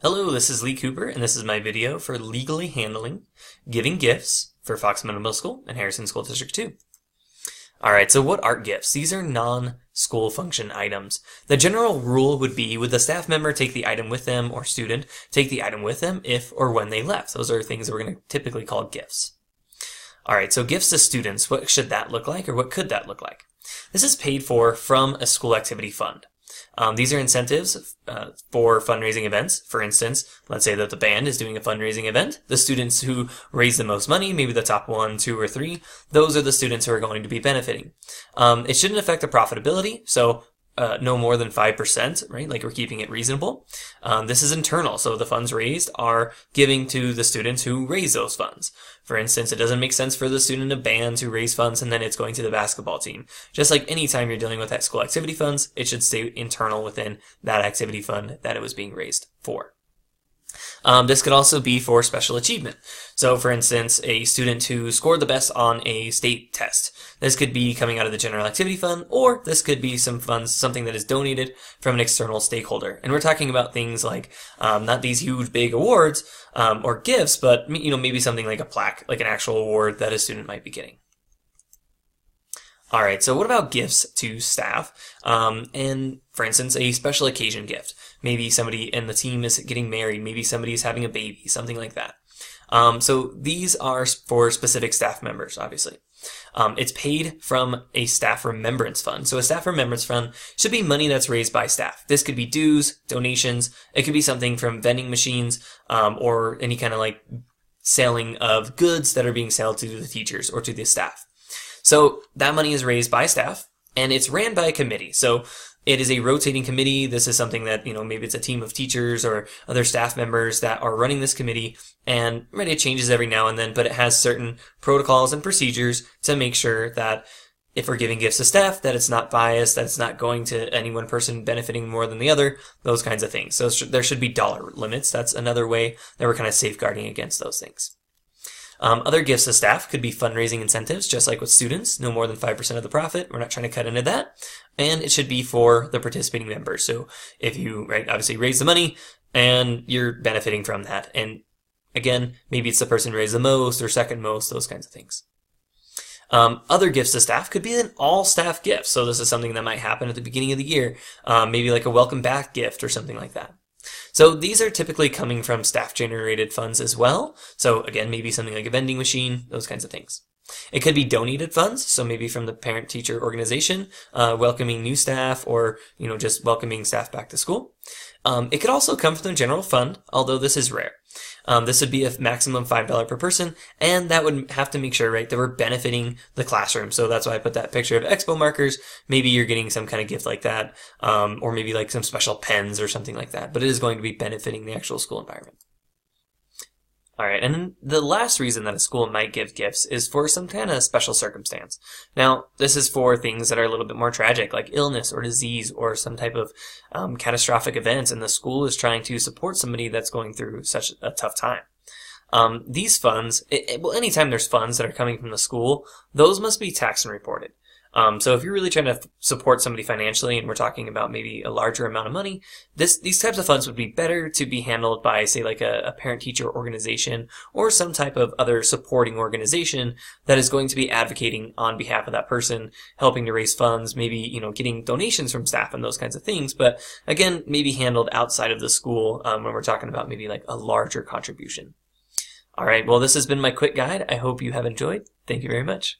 Hello, this is Lee Cooper, and this is my video for legally handling giving gifts for Fox Meadow Middle School and Harrison School District 2. Alright, so what are gifts? These are non-school function items. The general rule would be, would the staff member take the item with them, or student take the item with them if or when they left? Those are things that we're going to typically call gifts. Alright, so gifts to students, what should that look like, or what could that look like? This is paid for from a school activity fund. These are incentives for fundraising events. For instance, let's say that the band is doing a fundraising event. The students who raise the most money, maybe the top 1, 2, or 3, those are the students who are going to be benefiting. It shouldn't affect the profitability, so no more than 5%, right? Like, we're keeping it reasonable. This is internal, so the funds raised are giving to the students who raise those funds. For instance, it doesn't make sense for the student of band to raise funds and then it's going to the basketball team. Just like any time you're dealing with that school activity funds, it should stay internal within that activity fund that it was being raised for. This could also be for special achievement. So, for instance, a student who scored the best on a state test. This could be coming out of the general activity fund, or this could be some funds, something that is donated from an external stakeholder. And we're talking about things like not these huge, big awards or gifts, but maybe something like a plaque, like an actual award that a student might be getting. Alright, so what about gifts to staff? And for instance, a special occasion gift. Maybe somebody in the team is getting married, maybe somebody is having a baby, something like that. So these are for specific staff members, obviously. It's paid from a staff remembrance fund. So a staff remembrance fund should be money that's raised by staff. This could be dues, donations, it could be something from vending machines, or any kind of like selling of goods that are being sold to the teachers or to the staff. So that money is raised by staff, and it's ran by a committee. So it is a rotating committee. This is something that, maybe it's a team of teachers or other staff members that are running this committee, and it changes every now and then, but it has certain protocols and procedures to make sure that if we're giving gifts to staff, that it's not biased, that it's not going to any one person benefiting more than the other, those kinds of things. So there should be dollar limits. That's another way that we're kind of safeguarding against those things. Other gifts to staff could be fundraising incentives, just like with students, no more than 5% of the profit. We're not trying to cut into that. And it should be for the participating members. So if you, obviously raise the money and you're benefiting from that. And again, maybe it's the person who raised the most or second most, those kinds of things. Other gifts to staff could be an all-staff gift. So this is something that might happen at the beginning of the year, maybe like a welcome back gift or something like that. So these are typically coming from staff-generated funds as well. So again, maybe something like a vending machine, those kinds of things. It could be donated funds, so maybe from the parent-teacher organization, welcoming new staff or, just welcoming staff back to school. It could also come from the general fund, although this is rare. This would be a maximum $5 per person, and that would have to make sure, that we're benefiting the classroom. So that's why I put that picture of expo markers. Maybe you're getting some kind of gift like that, or maybe like some special pens or something like that, but it is going to be benefiting the actual school environment. Alright, and then the last reason that a school might give gifts is for some kind of special circumstance. Now, this is for things that are a little bit more tragic, like illness or disease or some type of catastrophic events, and the school is trying to support somebody that's going through such a tough time. These funds, anytime there's funds that are coming from the school, those must be taxed and reported. So if you're really trying to support somebody financially, and we're talking about maybe a larger amount of money, these types of funds would be better to be handled by, say, like a parent-teacher organization or some type of other supporting organization that is going to be advocating on behalf of that person, helping to raise funds, maybe, getting donations from staff and those kinds of things. But again, maybe handled outside of the school when we're talking about maybe like a larger contribution. All right, well, this has been my quick guide. I hope you have enjoyed. Thank you very much.